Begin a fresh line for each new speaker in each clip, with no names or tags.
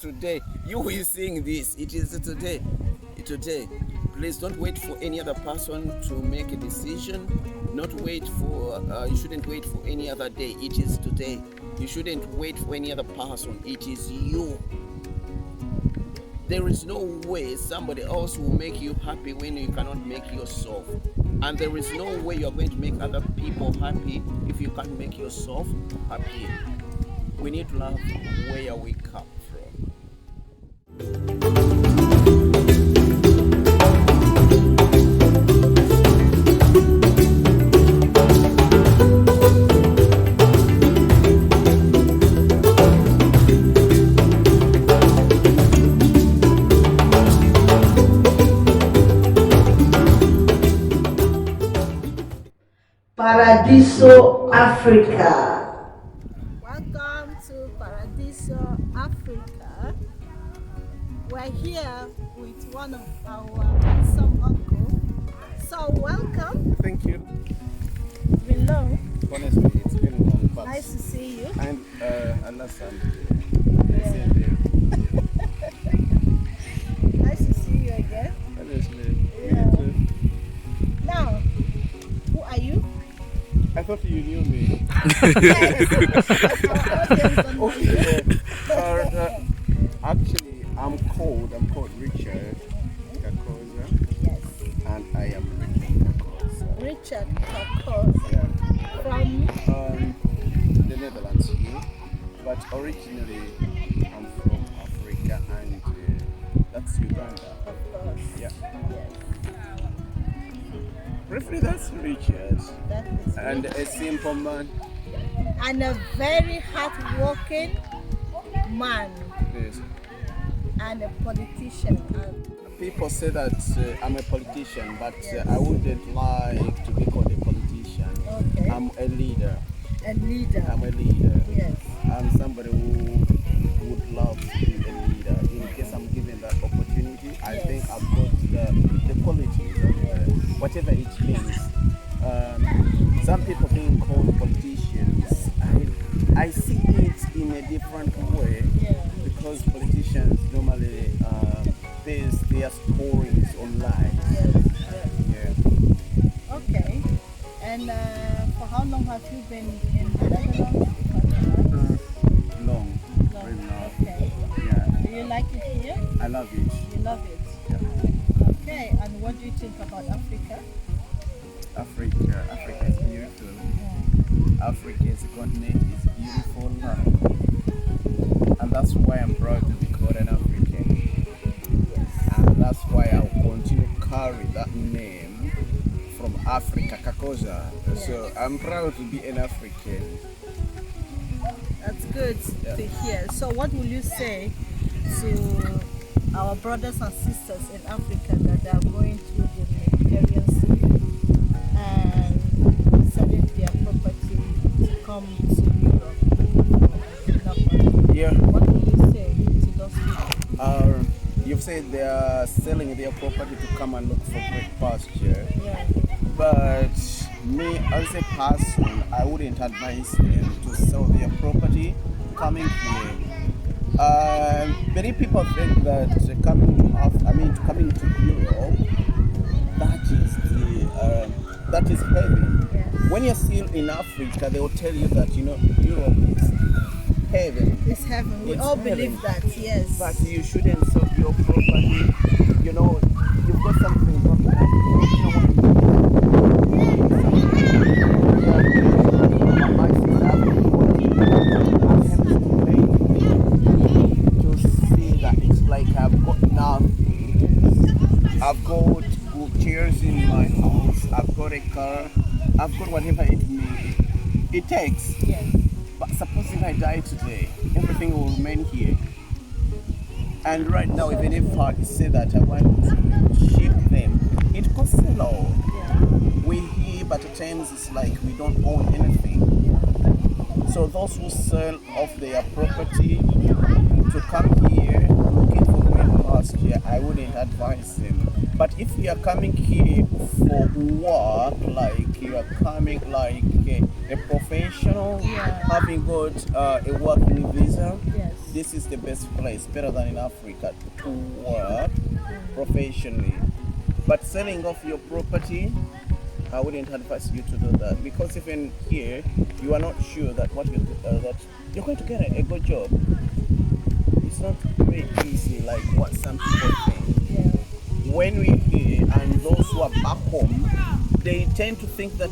Today, you will sing this. It is today. Today. Please don't wait for any other person to make a decision. Not wait for, you shouldn't wait for any other day. It is today. You shouldn't wait for any other person. It is you. There is no way somebody else will make you happy when you cannot make yourself. And there is no way you are going to make other people happy if you can't make yourself happy. We need to love where we come from.
Paradiso Africa.
Welcome to Paradiso Africa. We're here with one of our handsome uncle. So welcome.
Thank you.
It's been long.
Honestly, it's been long. But
Nice to see you.
And understand.
Yeah. Nice to see you again.
Honestly.
Yeah. Now, who are you?
I thought you knew me. Actually, I'm called Richard Kakooza.
Yes.
And I am Richard Kakooza.
Richard Kakooza.
Yeah.
From
The Netherlands here. But originally, I'm from Africa and that's Uganda.
of course.
Yeah.
Yes.
Briefly, that's Richard.
That is
And
Richard.
a simple man.
And a very hardworking man
Yes.
and a politician. And
People say that I'm a politician, but I wouldn't like to be called a politician.
okay.
I'm a leader.
A leader.
I'm a leader.
Yes.
I'm somebody who would love to be a leader. In case I'm given that opportunity, I
Yes.
think I've got the qualities of whatever it means. Some people being called politicians, I see it in a different way
Yeah.
because politicians normally base their scorings online.
Yes. Yes.
Yeah.
Okay. And for how long have you been in the Netherlands?
Long,
Long.
very long.
Okay.
Yeah,
Do you like it here?
I love it.
You love it.
Yeah.
Okay. And what do you think about Africa?
Africa is beautiful. Africa as a continent is beautiful, and that's why I'm proud to be called an African.
Yes.
And that's why I'll continue to carry that name from Africa, Kakooza. So I'm proud to be an African.
That's good
Yeah.
to hear. So what will you say to our brothers and sisters in Africa that are going through the Mediterranean Sea and selling their property to come to Europe?
Yeah.
What will you say to those people?
You've said they are selling their property to come and look for great pasture.
Yeah.
But me as a person, I wouldn't advise them to sell their property coming here. Many people think that coming to Europe, that is heaven.
Yes.
When you're still in Africa, they will tell you that Europe is heaven.
It's heaven. We
It's
all
heaven.
believe that, yes.
But you shouldn't sell your property. You've got something wrong with to see that it's like I've got nothing. I've got good chairs in my house. I've got a car. I've got whatever it takes.
Yes.
But suppose if I die today, everything will remain here. And right now, even if I say that I want to ship them, it costs a lot.
Yeah.
We here, but at times it's like we don't own anything. So those who sell off their property to come here looking for great pasture, I wouldn't advise them. But if you are coming here for work, like you are coming like a professional,
Yeah.
having got a working visa,
Yes.
this is the best place, better than in Africa, to work professionally. But selling off your property, I wouldn't advise you to do that, because even here you are not sure that that you're going to get a good job. It's not very easy like what some people think.
Yeah.
When we here and those who are back home, they tend to think that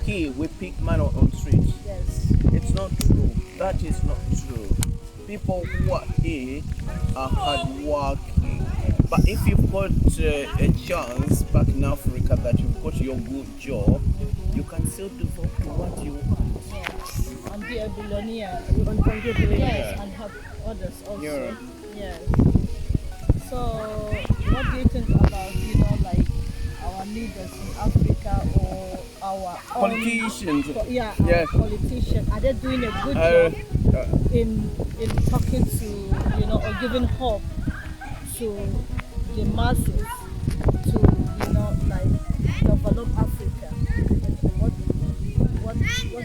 here we pick money on streets.
Yes.
It's not true. That is not true. People who are here are hardworking. But if you've got a chance back in Africa that you've got your good job, you can still devote to what you want.
Yes. And be a billionaire.
And can get it.
Yes, and help others also.
Yeah.
Yes. So, what do you think about, like our leaders in Africa or our
Politicians.
Our politicians? Are they doing a good job in talking to, or giving hope to the masses to, like develop Africa? What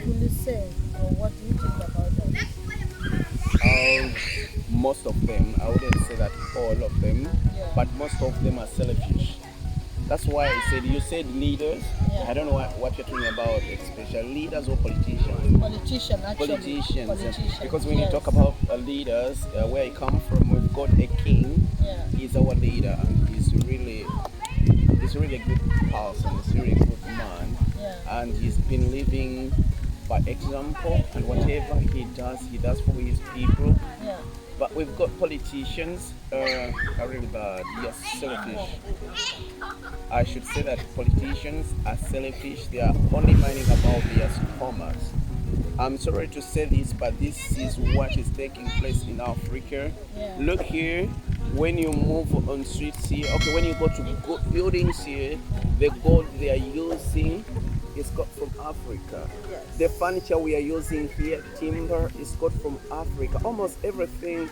will you say, or what do you think about that?
Most of them, I wouldn't say that all of them,
Yeah.
but most of them are selfish. That's why I said, you said leaders.
Yeah.
I don't know what you're talking about, especially leaders or politicians.
Politicians, actually.
Politicians. Because when you talk about leaders, where I come from, we've got a king.
Yeah.
He's our leader, and he's really a good person. He's a really good man,
Yeah.
and he's been living by example. And whatever he does for his people.
Yeah.
But we've got politicians are really bad. Yes, selfish. I should say that politicians are selfish. They are only minding about their stomachs. I'm sorry to say this, but this is what is taking place in Africa.
Yeah.
Look here, when you move on streets here, okay, when you go to buildings here, the gold they are using is got from Africa.
Yes.
The furniture we are using here, timber, is got from Africa. Almost everything,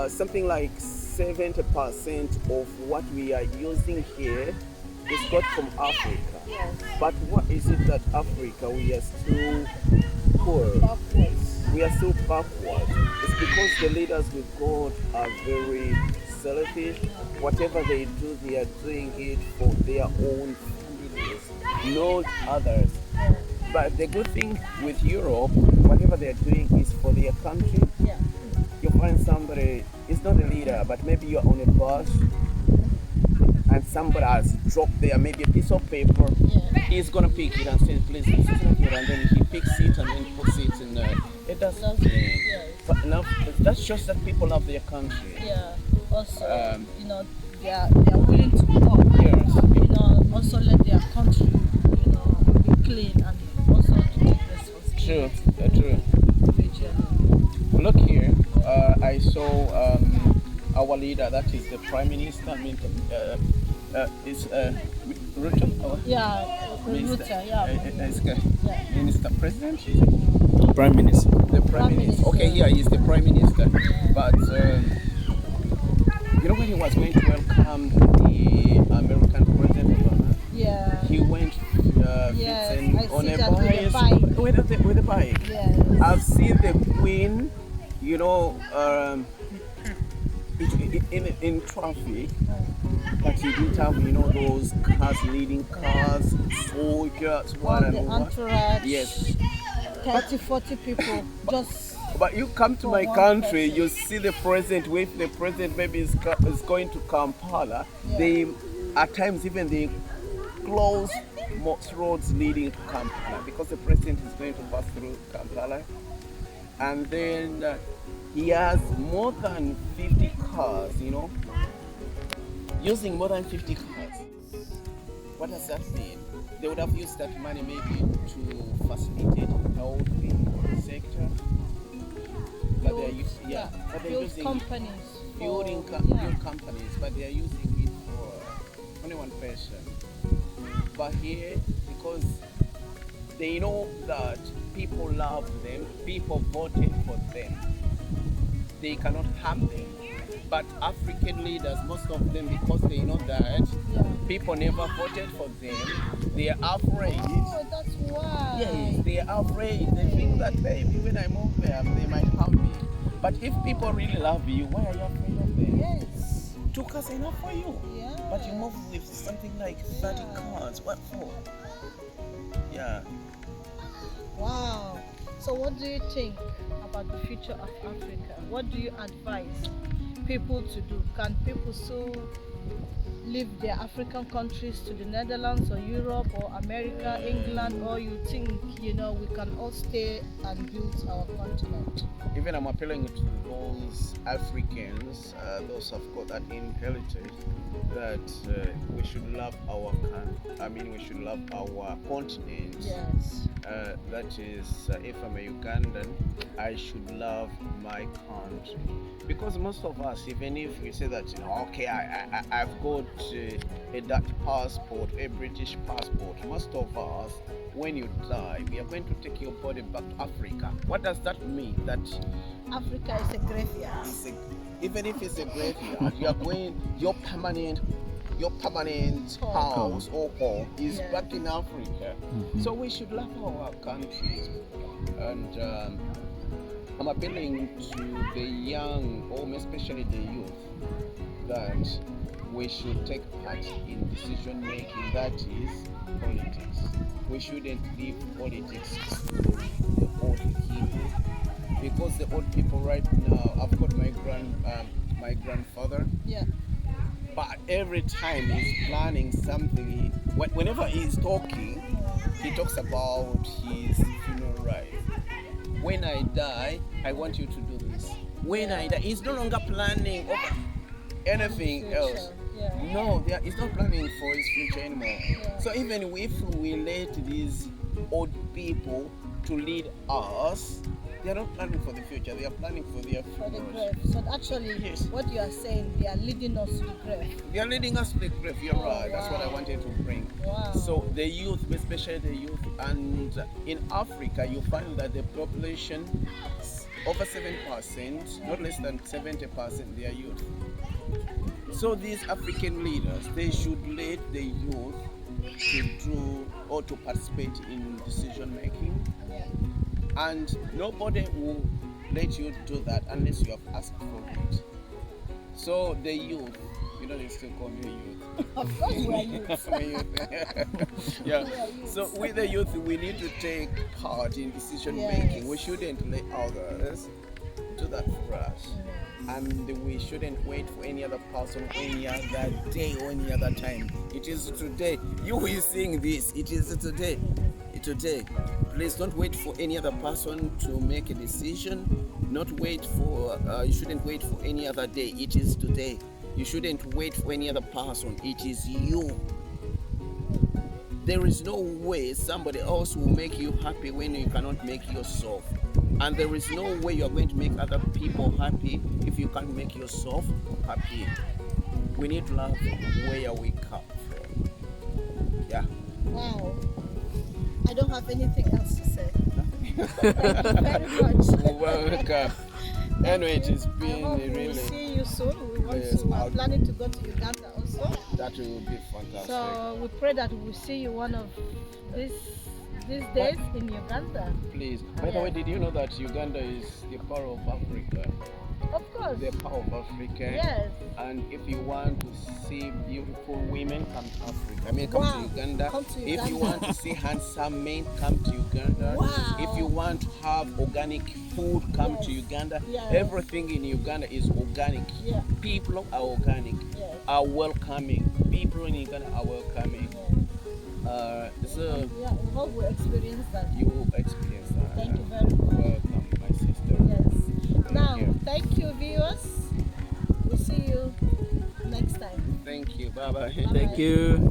something like 70% of what we are using here is got from Africa.
Yes.
But what is it that Africa, we are still poor?
Backwards.
We are still backward. It's because the leaders we've got are very selfish. Whatever they do, they are doing it for their own families, not others.
Yeah.
But the good thing with Europe, whatever they're doing is for their country.
Yeah.
You find somebody, it's not a leader, but maybe you're on a bus and somebody has dropped there maybe a piece of paper.
Yeah.
He's gonna pick it and say, please, this is not here, and then he picks it and then puts it in there. It doesn't.
Yes.
But now that shows that people love their country.
Yeah. Also, they are willing to work.
Yes.
Also let their country, be clean, and also to take responsibility.
True.
Regionally.
Look here, I saw our leader, that is the Prime Minister, is Ruto?
Yeah.
Minister,
Ruto, yeah.
Minister President?
Prime Minister.
The Prime Minister. Okay, yeah, he's the Prime Minister. But, when he was going to welcome the American President Obama,
Yeah.
he went
Yes,
fixing
I
on
see
a
that with a
bicycle.
bike.
With a bike.
Yes.
I've seen the Queen, in traffic, but he didn't have, those cars, leading cars, soldiers,
All
what and
the
what.
entourage.
Yes.
30, 40 people just.
But you come to
For
my
one
country,
person.
you see the president, if the president maybe is going to Kampala,
Yeah.
they, at times even they close most roads leading to Kampala because the president is going to pass through Kampala. And then he has more than 50 cars, using more than 50 cars. What does that mean? They would have used that money maybe to facilitate health in the sector. But they are using, but they're
build
using
companies.
building
for-
build companies, but they are using it for only one person. But here, because they know that people love them, people voted for them, they cannot harm them. But African leaders, most of them, because they know that people never voted for them, they are afraid.
Oh, that's why.
Yes, they are afraid. They think that maybe when I move there, they might harm me. But if people really love you, why are you afraid of them?
Yes.
2 cars enough for you.
Yeah.
But you move with something like 30 cars. What for? Yeah.
Wow. So what do you think about the future of Africa? What do you advise people to do? Can people so leave their African countries to the Netherlands or Europe or America, England, or you think, we can all stay and build our continent?
Even I'm appealing to those Africans, those who've got that inherited, that we should love our country. We should love our continent.
Yes.
That is, if I'm a Ugandan, I should love my country. Because most of us, even if we say that, okay, I've got a Dutch passport, a British passport, most of us, when you die, we are going to take your body back to Africa. What does that mean? That
Africa is a graveyard.
Even if it's a graveyard, you are going, your permanent house or home is back in Africa. So we should love our country. And I'm appealing to the young, or especially the youth, that we should take part in decision making, that is politics. We shouldn't leave politics to the old people, because the old people right now, I've got my grandfather.
Yeah.
But every time he's planning something, whenever he's talking, he talks about his funeral rites. When I die, I want you to do this. When I die, he's no longer planning over anything else.
Yeah.
No, he's not planning for his future anymore.
Yeah.
So even if we let these old people to lead us, they are not planning for the future, they are planning for their
For the
future.
grave. So actually,
Yes.
what you are saying, they are leading us to the grave.
They are leading us to the grave, you're
Oh,
right. That's what I
wow.
wanted to bring.
Wow.
So the youth, especially the youth, and in Africa, you find that the population, over 7%, not less than 70%, they are youth. So these African leaders, they should let the youth to do or to participate in decision making.
Yeah.
And nobody will let you do that unless you have asked for it. So the youth, they still call me youth.
Of course we are youth.
We're youth. Yeah. So with the youth, we need to take part in decision making. We shouldn't let others do that for us. And we shouldn't wait for any other person, any other day or any other time. It is today. You will sing this. It is today. Today. Please don't wait for any other person to make a decision. You shouldn't wait for any other day. It is today. You shouldn't wait for any other person. It is you. There is no way somebody else will make you happy when you cannot make yourself. And there is no way you're going to make other people happy if you can't make yourself happy. We need to love where we come from. Yeah.
Wow. I don't have anything else to say. Thank you very much.
Welcome. Anyway, it has been
I hope
really.
We'll see you soon. We
Yes,
are planning to go to Uganda also.
That will be fantastic.
So we pray that we'll see you one of these days in Uganda.
Please. By the way, did you know that Uganda is the power of Africa?
Of course.
The power of Africa.
Yes.
And if you want to see beautiful women, come to Africa. Come to Uganda.
Come to
If you
Uganda.
want to see handsome men, come to Uganda.
Wow.
If you want to have organic food, come to Uganda.
Yes.
Everything in Uganda is organic.
Yeah.
People are organic,
Yes.
are welcoming. People in Uganda are welcoming. So
Yeah, we hope we experience that.
you will experience that.
Thank you very much.
Welcome, my sister.
Yes. Now,
you.
thank you, viewers. We'll see you next time.
Thank you. Bye bye.
Bye-bye.
Thank you.